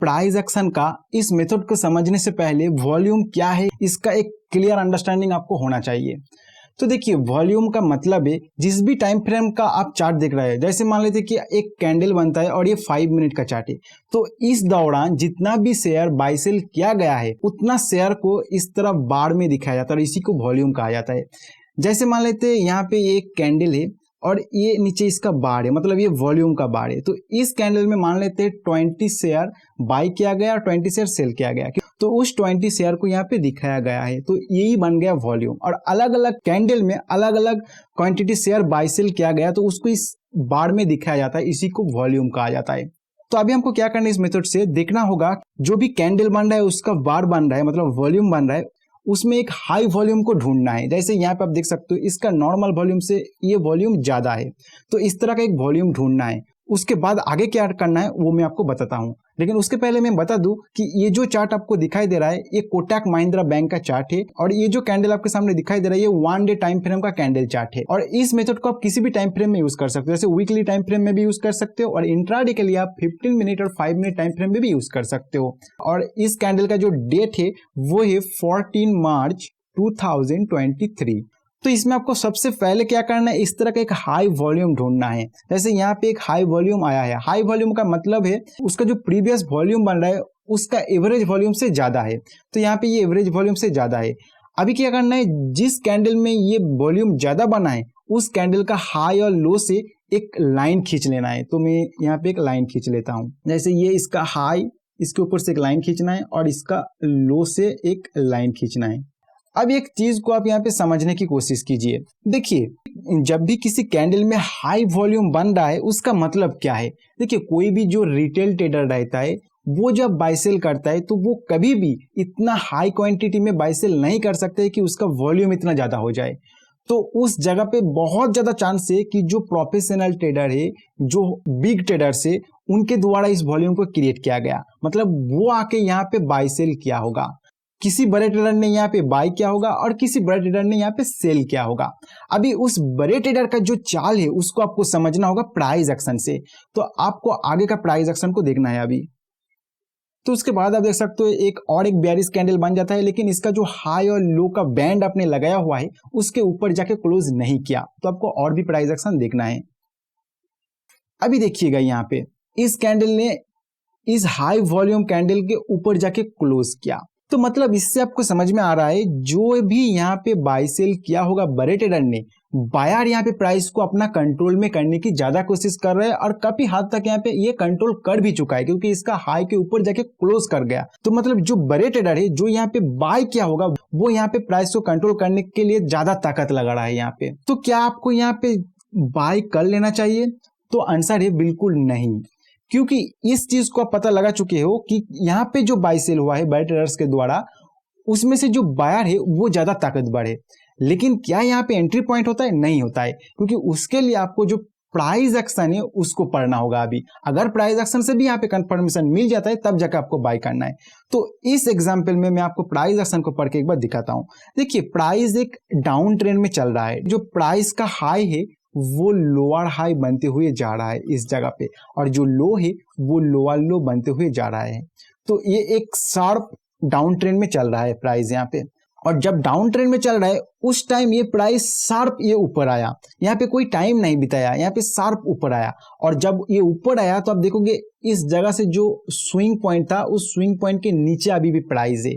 Price action का इस method को समझने से पहले वॉल्यूम क्या है इसका एक क्लियर अंडरस्टैंडिंग आपको होना चाहिए। तो देखिए वॉल्यूम का मतलब है जिस भी टाइम फ्रेम का आप चार्ट देख रहे हैं, जैसे मान लेते कि एक कैंडल बनता है और ये 5 मिनट का चार्ट है, तो इस दौरान जितना भी शेयर बाय सेल किया गया है उतना शेयर को इस तरह बार में दिखाया जाता है और इसी को वॉल्यूम कहा जाता है। जैसे मान लेते हैं यहाँ पे एक कैंडल है और ये नीचे इसका बार है, मतलब ये वॉल्यूम का बार है। तो इस कैंडल में मान लेते हैं 20 शेयर बाय किया गया और 20 शेयर सेल किया गया, तो उस 20 शेयर को यहाँ पे दिखाया गया है, तो यही बन गया वॉल्यूम। और अलग अलग कैंडल में अलग अलग क्वांटिटी शेयर बाय सेल किया गया तो उसको इस बार में दिखाया जाता है, इसी को वॉल्यूम कहा जाता है। तो अभी हमको क्या करना है, इस मेथड से देखना होगा जो भी कैंडल बन रहा है उसका बार बन रहा है, मतलब वॉल्यूम बन रहा है, उसमें एक हाई वॉल्यूम को ढूंढना है। जैसे यहाँ पे आप देख सकते हो इसका नॉर्मल वॉल्यूम से ये वॉल्यूम ज्यादा है, तो इस तरह का एक वॉल्यूम ढूंढना है। उसके बाद आगे क्या करना है वो मैं आपको बताता हूँ, लेकिन उसके पहले मैं बता दूं कि ये जो चार्ट आपको दिखाई दे रहा है ये कोटक महिंद्रा बैंक का चार्ट है और ये जो कैंडल आपके सामने दिखाई दे रहा है ये 1 डे टाइम फ्रेम का कैंडल चार्ट है। और इस मेथड को आप किसी भी टाइम फ्रेम में यूज कर सकते हो, जैसे वीकली टाइम फ्रेम में भी यूज कर सकते हो और इंट्राडे के लिए आप 15 मिनट और 5 मिनट टाइम फ्रेम में भी यूज कर सकते हो। और इस कैंडल का जो डेट है वो है 14 मार्च 2023। तो इसमें आपको सबसे पहले क्या करना है, इस तरह का एक हाई वॉल्यूम ढूंढना है। जैसे यहाँ पे एक हाई वॉल्यूम आया है, हाई वॉल्यूम का मतलब है उसका जो प्रीवियस वॉल्यूम बन रहा है उसका एवरेज वॉल्यूम से ज्यादा है, तो यहाँ पे ये एवरेज वॉल्यूम से ज्यादा है। अभी क्या करना है, जिस कैंडल में ये वॉल्यूम ज्यादा बना है उस कैंडल का हाई और लो से एक लाइन खींच लेना है। तो मैं यहाँ पे एक लाइन खींच लेता हूँ, जैसे ये इसका हाई, इसके ऊपर से एक लाइन खींचना है और इसका लो से एक लाइन खींचना है। अब एक चीज को आप यहाँ पे समझने की कोशिश कीजिए। देखिए जब भी किसी कैंडल में हाई वॉल्यूम बन रहा है उसका मतलब क्या है। देखिए कोई भी जो रिटेल ट्रेडर रहता है वो जब बाय सेल करता है तो वो कभी भी इतना हाई क्वांटिटी में बाय सेल नहीं कर सकते कि उसका वॉल्यूम इतना ज्यादा हो जाए। तो उस जगह पे बहुत ज्यादा चांस है कि जो प्रोफेशनल ट्रेडर है, जो बिग ट्रेडर्स है, उनके द्वारा इस वॉल्यूम को क्रिएट किया गया, मतलब वो आके यहाँ पे बाय सेल किया होगा। किसी बड़े ट्रेडर ने यहाँ पे बाय किया होगा और किसी बड़े ट्रेडर ने यहाँ पे सेल किया होगा। अभी उस बड़े ट्रेडर का जो चाल है उसको आपको समझना होगा प्राइस एक्शन से, तो आपको आगे का प्राइस एक्शन को देखना है अभी। तो उसके बाद आप देख सकते हो एक और एक बेयरिश कैंडल बन जाता है, लेकिन इसका जो हाई और लो का बैंड आपने लगाया हुआ है उसके ऊपर जाके क्लोज नहीं किया, तो आपको और भी प्राइस एक्शन देखना है। अभी देखिएगा यहाँ पे इस कैंडल ने इस हाई वॉल्यूम कैंडल के ऊपर जाके क्लोज किया, तो मतलब इससे आपको समझ में आ रहा है जो भी यहाँ पे बाय सेल किया होगा बड़े ट्रेडर ने, बायर यहाँ पे प्राइस को अपना कंट्रोल में करने की ज्यादा कोशिश कर रहे हैं और काफी हद तक यहाँ पे ये कंट्रोल कर भी चुका है, क्योंकि इसका हाई के ऊपर जाके क्लोज कर गया। तो मतलब जो बड़े ट्रेडर है जो यहाँ पे बाय किया होगा वो यहाँ पे प्राइस को कंट्रोल करने के लिए ज्यादा ताकत लगा रहा है यहाँ पे। तो क्या आपको यहाँ पे बाय कर लेना चाहिए? तो आंसर है बिल्कुल नहीं, क्योंकि इस चीज को आप पता लगा चुके हो कि यहाँ पे जो बाय सेल हुआ है बाय ट्रेडर्स के द्वारा उसमें से जो बायर है वो ज्यादा ताकतवर है। लेकिन क्या यहाँ पे एंट्री पॉइंट होता है? नहीं होता है, क्योंकि उसके लिए आपको जो प्राइस एक्शन है उसको पढ़ना होगा। अभी अगर प्राइस एक्शन से भी यहाँ पे कंफर्मेशन मिल जाता है तब जाकर आपको बाय करना है। तो इस एग्जाम्पल में मैं आपको प्राइस एक्शन को पढ़ के एक बार दिखाता हूँ। देखिए प्राइस एक डाउन ट्रेंड में चल रहा है, जो प्राइस का हाई है वो लोअर हाई बनते हुए जा रहा है इस जगह पे, और जो लो है वो लोअर लो बनते हुए जा रहा है। तो ये एक शार्प डाउन ट्रेंड में चल रहा है प्राइस यहाँ पे, और जब डाउन ट्रेंड में चल रहा है उस टाइम ये प्राइस शार्प ये ऊपर आया, यहाँ पे कोई टाइम नहीं बिताया, यहाँ पे शार्प ऊपर आया। और जब ये ऊपर आया तो आप देखोगे इस जगह से जो स्विंग पॉइंट था उस स्विंग पॉइंट के नीचे अभी भी प्राइस है।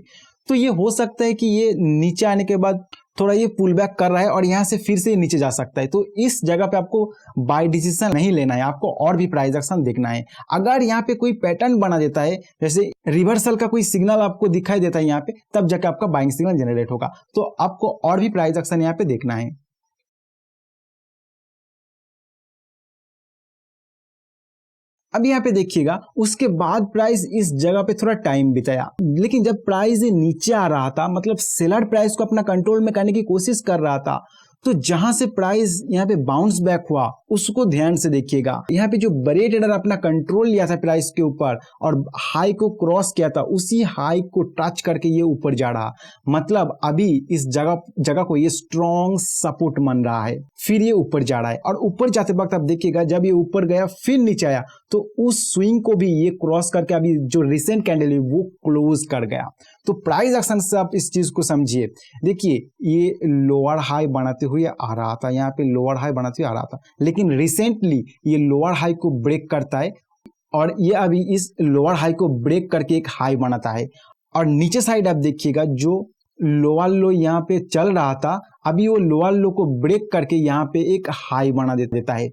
तो ये हो सकता है कि ये नीचे आने के बाद थोड़ा ये पुल बैक कर रहा है और यहाँ से फिर से नीचे जा सकता है। तो इस जगह पे आपको बाय डिसीजन नहीं लेना है, आपको और भी प्राइस एक्शन देखना है। अगर यहाँ पे कोई पैटर्न बना देता है, जैसे रिवर्सल का कोई सिग्नल आपको दिखाई देता है यहाँ पे, तब जाके आपका बाइंग सिग्नल जनरेट होगा। तो आपको और भी प्राइस एक्शन यहाँ पे देखना है। अब यहाँ पे देखिएगा उसके बाद प्राइस इस जगह पे थोड़ा टाइम बिताया, लेकिन जब प्राइस नीचे आ रहा था, मतलब सेलर प्राइस को अपना कंट्रोल में करने की कोशिश कर रहा था, तो जहां से प्राइस यहाँ पे बाउंस बैक हुआ उसको ध्यान से देखिएगा। यहाँ पे जो बड़े ट्रेडर अपना कंट्रोल लिया था प्राइस के ऊपर और हाई को क्रॉस किया था, उसी हाई को टच करके ये ऊपर जा रहा, मतलब अभी इस जगह को ये स्ट्रॉन्ग सपोर्ट मान रहा है, फिर ये ऊपर जा रहा है। और ऊपर जाते वक्त आप देखिएगा जब ये ऊपर गया फिर नीचे आया तो उस स्विंग को भी ये क्रॉस करके अभी जो रिसेंट कैंडल है वो क्लोज कर गया। तो प्राइस एक्शन से आप इस चीज को समझिए। देखिए ये लोअर हाई बनाते हुए आ रहा था, यहाँ पे लोअर हाई बनाते हुए आ रहा था, लेकिन रिसेंटली ये लोअर हाई को ब्रेक करता है और ये अभी इस लोअर हाई को ब्रेक करके एक हाई बनाता है। और नीचे साइड आप देखिएगा जो लोअर लो यहाँ पे चल रहा था, अभी वो लोअर लो को ब्रेक करके यहाँ पे एक हाई बना देता है।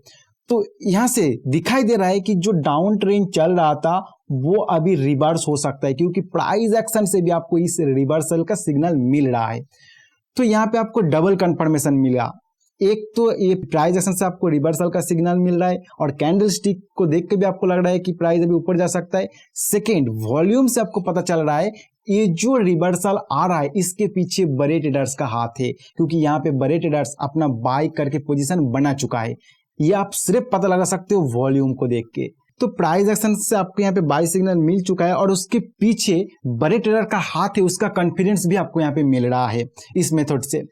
तो यहाँ से दिखाई दे रहा है कि जो डाउन ट्रेंड चल रहा था वो अभी रिवर्स हो सकता है, क्योंकि प्राइस एक्शन से भी आपको इस रिवर्सल का सिग्नल मिल रहा है। तो यहाँ पे आपको डबल कंफर्मेशन मिला, एक तो ये प्राइस एक्शन से आपको रिवर्सल का सिग्नल मिल रहा है और कैंडल स्टिक को देख के भी आपको लग रहा है कि प्राइस अभी ऊपर जा सकता है। सेकेंड, वॉल्यूम से आपको पता चल रहा है ये जो रिवर्सल आ रहा है इसके पीछे बड़े ट्रेडर्स का हाथ है, क्योंकि यहाँ पे बड़े ट्रेडर्स अपना बाय करके पोजीशन बना चुका है। ये आप सिर्फ पता लगा सकते हो वॉल्यूम को देख के। तो प्राइस एक्शन से आपको यहाँ पे बाय सिग्नल मिल चुका है और उसके पीछे बड़े ट्रेडर का हाथ है, उसका कॉन्फिडेंस भी आपको यहाँ पे मिल रहा है इस मेथड से।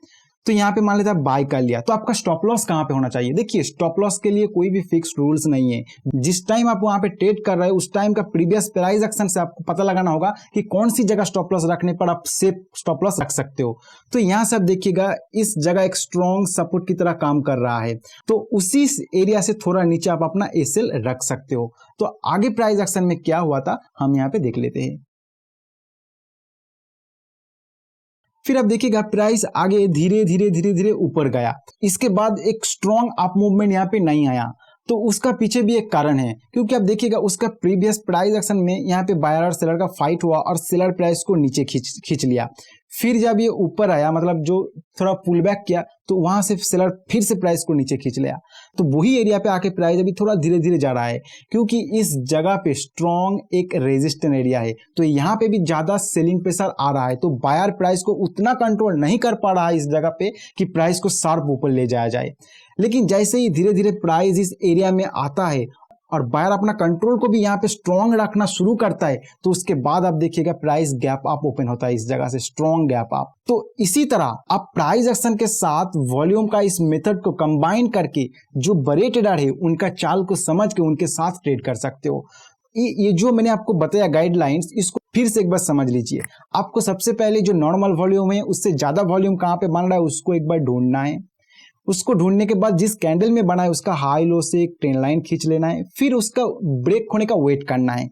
तो यहाँ पे मान लेते हैं बाय कर लिया, तो आपका स्टॉप लॉस कहाँ पे होना चाहिए? देखिए स्टॉप लॉस के लिए कोई भी फिक्स्ड रूल्स नहीं है। जिस टाइम आप वहां पे ट्रेड कर रहे हैं उस टाइम का प्रीवियस प्राइस एक्शन से आपको पता लगाना होगा कि कौन सी जगह स्टॉप लॉस रखने पर आप सेफ स्टॉप लॉस रख सकते हो। तो यहाँ से आप देखिएगा इस जगह एक स्ट्रॉन्ग सपोर्ट की तरह काम कर रहा है, तो उसी एरिया से थोड़ा नीचे आप अपना एसएल रख सकते हो। तो आगे प्राइस एक्शन में क्या हुआ था हम यहाँ पे देख लेते हैं। फिर आप देखिएगा प्राइस आगे धीरे धीरे ऊपर गया, इसके बाद एक स्ट्रॉन्ग अप मूवमेंट यहाँ पे नहीं आया। तो उसका पीछे भी एक कारण है, क्योंकि आप देखिएगा उसका प्रीवियस प्राइस एक्शन में यहाँ पे बायर और सेलर का फाइट हुआ और सेलर प्राइस को नीचे खींच लिया। फिर जब ये ऊपर आया, मतलब जो थोड़ा पुल बैक किया, तो वहां से सेलर फिर से प्राइस को नीचे खींच लिया। तो वही एरिया पे आके प्राइस अभी थोड़ा धीरे धीरे जा रहा है, क्योंकि इस जगह पे स्ट्रॉन्ग एक रेजिस्टेंस एरिया है। तो यहाँ पे भी ज्यादा सेलिंग प्रेशर आ रहा है, तो बायर प्राइस को उतना कंट्रोल नहीं कर पा रहा है इस जगह पे कि प्राइस को शार्प ऊपर ले जाया जाए। लेकिन जैसे ही धीरे धीरे प्राइस इस एरिया में आता है और बायर अपना कंट्रोल को भी यहाँ पे स्ट्रॉन्ग रखना शुरू करता है, तो उसके बाद आप देखिएगा प्राइस गैप अप ओपन होता है इस जगह से, स्ट्रॉन्ग गैप अप। तो इसी तरह आप प्राइस एक्शन के साथ वॉल्यूम का इस मेथड को कंबाइन करके जो बड़े ट्रेडर है उनका चाल को समझ के उनके साथ ट्रेड कर सकते हो। ये जो मैंने आपको बताया गाइडलाइंस, इसको फिर से एक बार समझ लीजिए। आपको सबसे पहले जो नॉर्मल वॉल्यूम है उससे ज्यादा वॉल्यूम कहाँ पे बन रहा है उसको एक बार ढूंढना है। उसको ढूंढने के बाद जिस कैंडल में बना है उसका हाई लो से एक ट्रेंड लाइन खींच लेना है, फिर उसका ब्रेक होने का वेट करना है।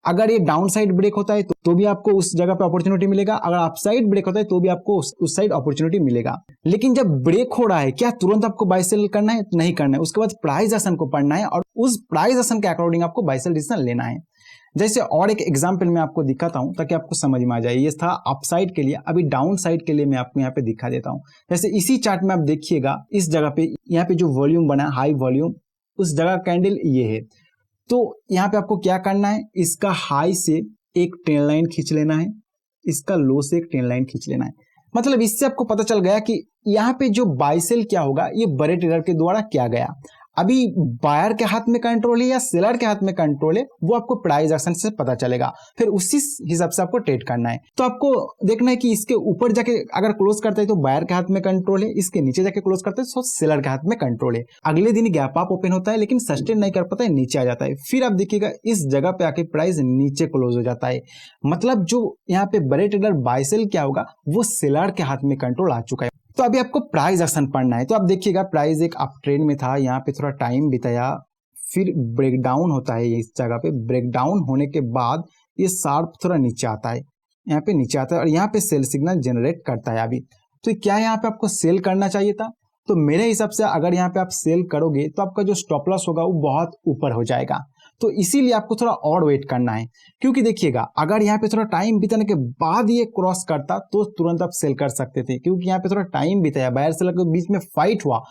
अगर ये डाउन साइड ब्रेक होता है तो भी आपको उस जगह पे अपॉर्चुनिटी मिलेगा, अगर अप साइड ब्रेक होता है तो भी आपको उस साइड अपॉर्चुनिटी मिलेगा। लेकिन जब ब्रेक हो रहा है क्या तुरंत आपको बाय सेल करना है? नहीं करना है। उसके बाद प्राइस एक्शन को पढ़ना है और उस प्राइस एक्शन के अकॉर्डिंग आपको बाय सेल डिसीजन लेना है। जैसे और एक एग्जांपल मैं आपको दिखाता हूं ताकि आपको समझ में आ जाए। ये था अप साइड के लिए, अभी डाउन साइड के लिए मैं आपको यहाँ पे दिखा देता हूं। जैसे इसी चार्ट में आप देखिएगा इस जगह पे यहाँ पे जो वॉल्यूम बना हाई वॉल्यूम, उस जगह कैंडल ये है। तो यहाँ पे आपको क्या करना है, इसका हाई से एक ट्रेंड लाइन खींच लेना है, इसका लो से एक ट्रेंड लाइन खींच लेना है। मतलब इससे आपको पता चल गया कि यहाँ पे जो बाय सेल क्या होगा ये बड़े ट्रेडर के द्वारा किया गया। अभी बायर के हाथ में कंट्रोल है या सेलर के हाथ में कंट्रोल है वो आपको प्राइस एक्शन से पता चलेगा, फिर उसी हिसाब से आपको ट्रेड करना है। तो आपको देखना है कि इसके ऊपर जाके अगर क्लोज करता है तो बायर के हाथ में कंट्रोल है, इसके नीचे जाके क्लोज करता है तो सेलर के हाथ में कंट्रोल है। अगले दिन गैप अप ओपन होता है लेकिन सस्टेन नहीं कर पाता है, नीचे आ जाता है। फिर आप देखिएगा इस जगह पे आके प्राइस नीचे क्लोज हो जाता है। मतलब जो यहाँ पे बड़े ट्रेडर बाय सेल क्या होगा वो सेलर के हाथ में कंट्रोल आ चुका है। तो अभी आपको प्राइस एक्शन पढ़ना है। तो आप देखिएगा प्राइस एक अप ट्रेंड में था, यहाँ पे थोड़ा टाइम बिताया, फिर ब्रेकडाउन होता है इस जगह पे। ब्रेकडाउन होने के बाद ये शार्प थोड़ा नीचे आता है, यहाँ पे नीचे आता है और यहाँ पे सेल सिग्नल जनरेट करता है अभी। तो क्या यहाँ पे आपको सेल करना चाहिए था? तो मेरे हिसाब से अगर यहाँ पे आप सेल करोगे तो आपका जो स्टॉप लॉस होगा वो बहुत ऊपर हो जाएगा। तो इसीलिए आपको थोड़ा और वेट करना है, क्योंकि देखिएगा अगर यहाँ पे थोड़ा टाइम बिताने के बाद ये क्रॉस करता तो तुरंत आप सेल कर सकते थे, क्योंकि यहाँ पे थोड़ा टाइम बिताया, बायर सेलर के बीच में फाइट हुआ,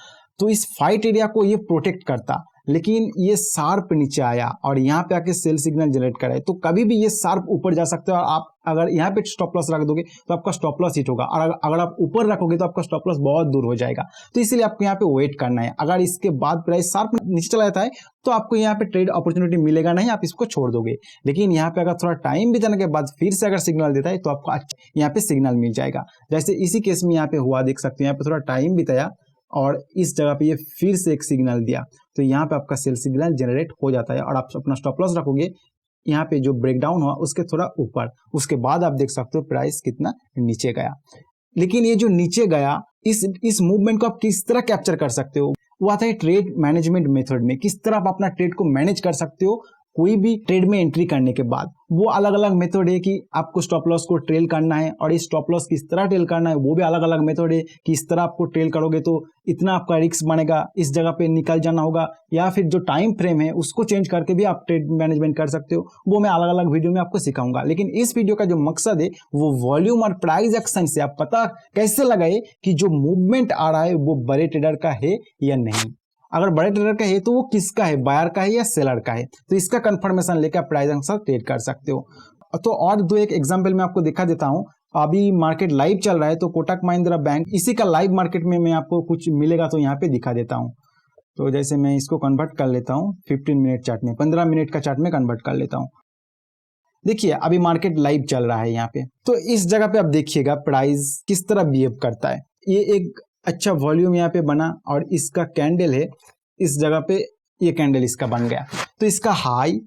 तो इस फाइट एरिया को ये प्रोटेक्ट करता। लेकिन ये शार्प नीचे आया और यहाँ पे आके सेल सिग्नल जनरेट करे, तो कभी भी ये शार्प ऊपर जा सकते हो और आप अगर यहाँ पे स्टॉप लॉस रख दोगे तो आपका स्टॉप लॉस हिट होगा, और अगर आप ऊपर रखोगे तो आपका स्टॉप लॉस बहुत दूर हो जाएगा। तो इसीलिए आपको यहाँ पे वेट करना है। अगर इसके बाद प्राइस शार्प नीचे चला जाता है तो आपको यहाँ पे ट्रेड अपॉर्चुनिटी मिलेगा नहीं, आप इसको छोड़ दोगे। लेकिन यहाँ पे अगर थोड़ा टाइम बिताने के बाद फिर से अगर सिग्नल देता है तो आपको यहाँ पे सिग्नल मिल जाएगा। जैसे इसी केस में यहाँ पे हुआ, देख सकते हैं यहाँ पे थोड़ा टाइम बिताया और इस जगह पे ये फिर से एक सिग्नल दिया, तो यहाँ पे आपका सेल सिग्नल जनरेट हो जाता है और आप अपना स्टॉप लॉस रखोगे यहाँ पे जो ब्रेकडाउन हुआ उसके थोड़ा ऊपर। उसके बाद आप देख सकते हो प्राइस कितना नीचे गया। लेकिन ये जो नीचे गया, इस मूवमेंट को आप किस तरह कैप्चर कर सकते हो, वो आता है ट्रेड मैनेजमेंट मेथड में। किस तरह आप अपना ट्रेड को मैनेज कर सकते हो कोई भी ट्रेड में एंट्री करने के बाद। वो अलग अलग मेथड है कि आपको स्टॉप लॉस को ट्रेल करना है, और इस स्टॉप लॉस किस तरह ट्रेल करना है वो भी अलग अलग मेथड है कि इस तरह आपको ट्रेल करोगे तो इतना आपका रिस्क बनेगा, इस जगह पे निकल जाना होगा, या फिर जो टाइम फ्रेम है उसको चेंज करके भी आप ट्रेड मैनेजमेंट कर सकते हो। वो मैं अलग अलग वीडियो में आपको सिखाऊंगा। लेकिन इस वीडियो का जो मकसद है वो वॉल्यूम और प्राइस एक्शन से आप पता कैसे लगाए कि जो मूवमेंट आ रहा है वो बड़े ट्रेडर का है या नहीं। अगर बड़े ट्रेडर का है तो वो किसका है, बायर का है या सेलर का है, तो इसका कंफर्मेशन लेकर आप प्राइस एक्शन ट्रेड कर सकते हो। तो और दो एक एग्जांपल मैं आपको दिखा देता हूं। अभी मार्केट लाइव चल रहा है, तो कोटक महिंद्रा बैंक, इसी का लाइव मार्केट में मैं आपको कुछ मिलेगा तो यहाँ पे दिखा देता हूँ। तो जैसे मैं इसको कन्वर्ट कर लेता हूँ 15 मिनट चार्ट में, 15 मिनट का चार्ट में कन्वर्ट कर लेता हूँ। देखिए अभी मार्केट लाइव चल रहा है यहाँ पे, तो इस जगह पे आप देखिएगा प्राइस किस तरह बिहेव करता है। ये एक अच्छा वॉल्यूम यहाँ पे बना और इसका कैंडल है, इस जगह पे ये कैंडल इसका बन गया, तो इसका हाई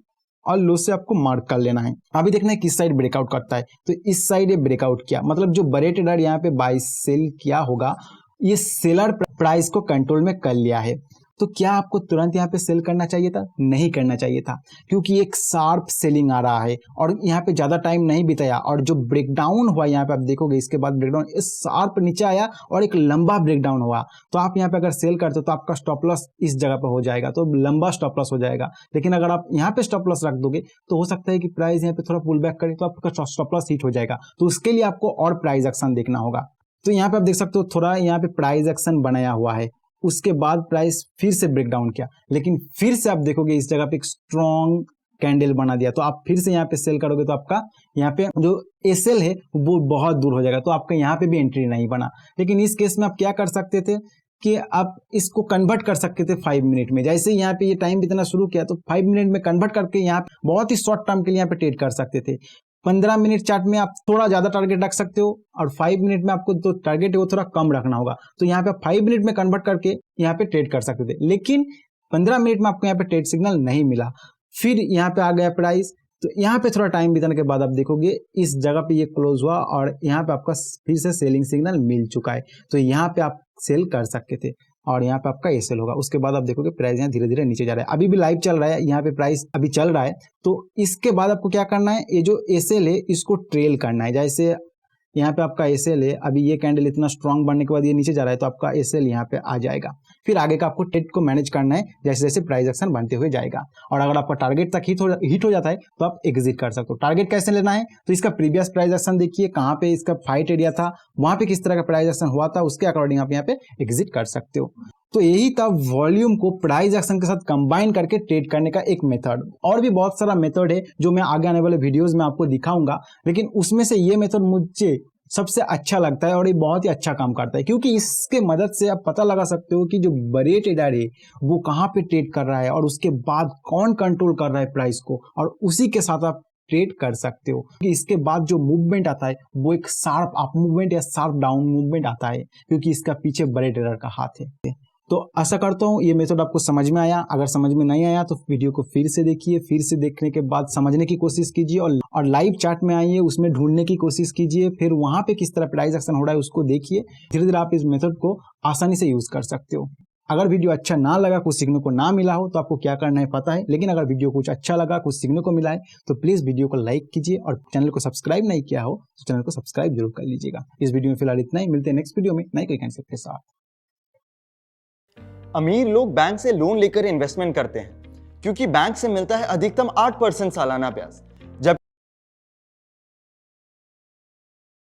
और लो से आपको मार्क कर लेना है। अभी देखना है किस साइड ब्रेकआउट करता है, तो इस साइड ये ब्रेकआउट किया, मतलब जो बड़े ट्रेडर यहाँ पे बाय सेल किया होगा, ये सेलर प्राइस को कंट्रोल में कर लिया है। तो क्या आपको तुरंत यहाँ पे सेल करना चाहिए था? नहीं करना चाहिए था, क्योंकि एक शार्प सेलिंग आ रहा है और यहाँ पे ज्यादा टाइम नहीं बिताया, और जो ब्रेकडाउन हुआ यहाँ पे आप देखोगे इसके बाद ब्रेकडाउन शार्प नीचे आया और एक लंबा ब्रेकडाउन हुआ, तो आप यहाँ पे अगर सेल करते हो तो आपका स्टॉप लॉस इस जगह पे हो जाएगा, तो लंबा स्टॉप लॉस हो जाएगा। लेकिन अगर आप यहाँ पे स्टॉप लॉस रख दोगे तो हो सकता है कि प्राइस यहाँ पे थोड़ा पुल बैक करे तो आपका स्टॉप लॉस हिट हो जाएगा, तो उसके लिए आपको और प्राइस एक्शन देखना होगा। तो यहाँ पे आप देख सकते हो थोड़ा यहाँ पे प्राइस एक्शन बनाया हुआ है, उसके बाद प्राइस फिर से ब्रेकडाउन किया, लेकिन फिर से आप देखोगे इस जगह पे एक स्ट्रॉन्ग कैंडल बना दिया, तो आप फिर से यहाँ पे सेल करोगे तो आपका यहाँ पे जो एसएल है वो बहुत दूर हो जाएगा, तो आपका यहाँ पे भी एंट्री नहीं बना। लेकिन इस केस में आप क्या कर सकते थे कि आप इसको कन्वर्ट कर सकते थे 5 मिनट में। जैसे यहाँ पे ये टाइम बितना शुरू किया तो 5 मिनट में कन्वर्ट करके यहाँ बहुत ही शॉर्ट टर्म के लिए यहाँ पे ट्रेड कर सकते थे। 15 मिनट चार्ट में आप थोड़ा ज्यादा टारगेट रख सकते हो और 5 मिनट में आपको जो टारगेट है वो थोड़ा कम रखना होगा, तो यहाँ पे 5 मिनट में कन्वर्ट करके यहाँ पे ट्रेड कर सकते थे। लेकिन 15 मिनट में आपको यहाँ पे ट्रेड सिग्नल नहीं मिला, फिर यहाँ पे आ गया प्राइस, तो यहाँ पे थोड़ा टाइम बिताने के बाद आप देखोगे इस जगह पे ये क्लोज हुआ और यहाँ पे आपका फिर से सेलिंग सिग्नल मिल चुका है, तो यहाँ पे आप सेल कर सकते थे और यहाँ पे आपका एसएल होगा। उसके बाद आप देखोगे प्राइस यहाँ धीरे धीरे नीचे जा रहा है, अभी भी लाइव चल रहा है, यहाँ पे प्राइस अभी चल रहा है। तो इसके बाद आपको क्या करना है, ये जो एसएल है इसको ट्रेल करना है। जैसे यहाँ पे आपका एसएल है, अभी ये कैंडल इतना स्ट्रांग बनने के बाद ये नीचे जा रहा है, तो आपका एसएल यहाँ पे आ जाएगा। फिर आगे का आपको ट्रेड को मैनेज करना है जैसे जैसे प्राइस एक्शन बनते हुए जाएगा, और अगर आपका टारगेट तक हिट हो जाता है तो आप एग्जिट कर सकते हो। टारगेट कैसे लेना है, तो इसका प्रीवियस प्राइस एक्शन देखिए कहाँ पे इसका फाइट एरिया था, वहां पे किस तरह का प्राइस एक्शन हुआ था, उसके अकॉर्डिंग आप यहाँ पे एग्जिट कर सकते हो। तो यही था वॉल्यूम को प्राइस एक्शन के साथ कंबाइन करके ट्रेड करने का एक मेथड। और भी बहुत सारा मेथड है जो मैं आगे आने वाले वीडियोस में आपको दिखाऊंगा, लेकिन उसमें से ये मेथड मुझे सबसे अच्छा लगता है और ये बहुत ही अच्छा काम करता है, क्योंकि इसके मदद से आप पता लगा सकते हो कि जो बड़े ट्रेडर है वो कहाँ पे ट्रेड कर रहा है और उसके बाद कौन कंट्रोल कर रहा है प्राइस को, और उसी के साथ आप ट्रेड कर सकते हो। कि इसके बाद जो मूवमेंट आता है वो एक शार्प अप मूवमेंट या शार्प डाउन मूवमेंट आता है, क्योंकि इसका पीछे बड़े ट्रेडर का हाथ है। तो आशा करता हूँ ये मेथड आपको समझ में आया। अगर समझ में नहीं आया तो वीडियो को फिर से देखिए, फिर से देखने के बाद समझने की कोशिश कीजिए और लाइव चार्ट में आइए, उसमें ढूंढने की कोशिश कीजिए, फिर वहां पे किस तरह प्राइस एक्शन हो रहा है उसको देखिए। धीरे धीरे आप इस मेथड को आसानी से यूज कर सकते हो। अगर वीडियो अच्छा ना लगा, कुछ सीखने को ना मिला हो तो आपको क्या करना है पता है, लेकिन अगर वीडियो कुछ अच्छा लगा, कुछ सीखने को मिला है तो प्लीज वीडियो को लाइक कीजिए, और चैनल को सब्सक्राइब नहीं किया हो तो चैनल को सब्सक्राइब जरूर कर लीजिएगा। इस वीडियो में फिलहाल इतना ही, मिलते हैं नेक्स्ट वीडियो में नए कोई कंसेप्ट के साथ। अमीर लोग बैंक से लोन लेकर इन्वेस्टमेंट करते हैं क्योंकि बैंक से मिलता है अधिकतम 8% सालाना ब्याज।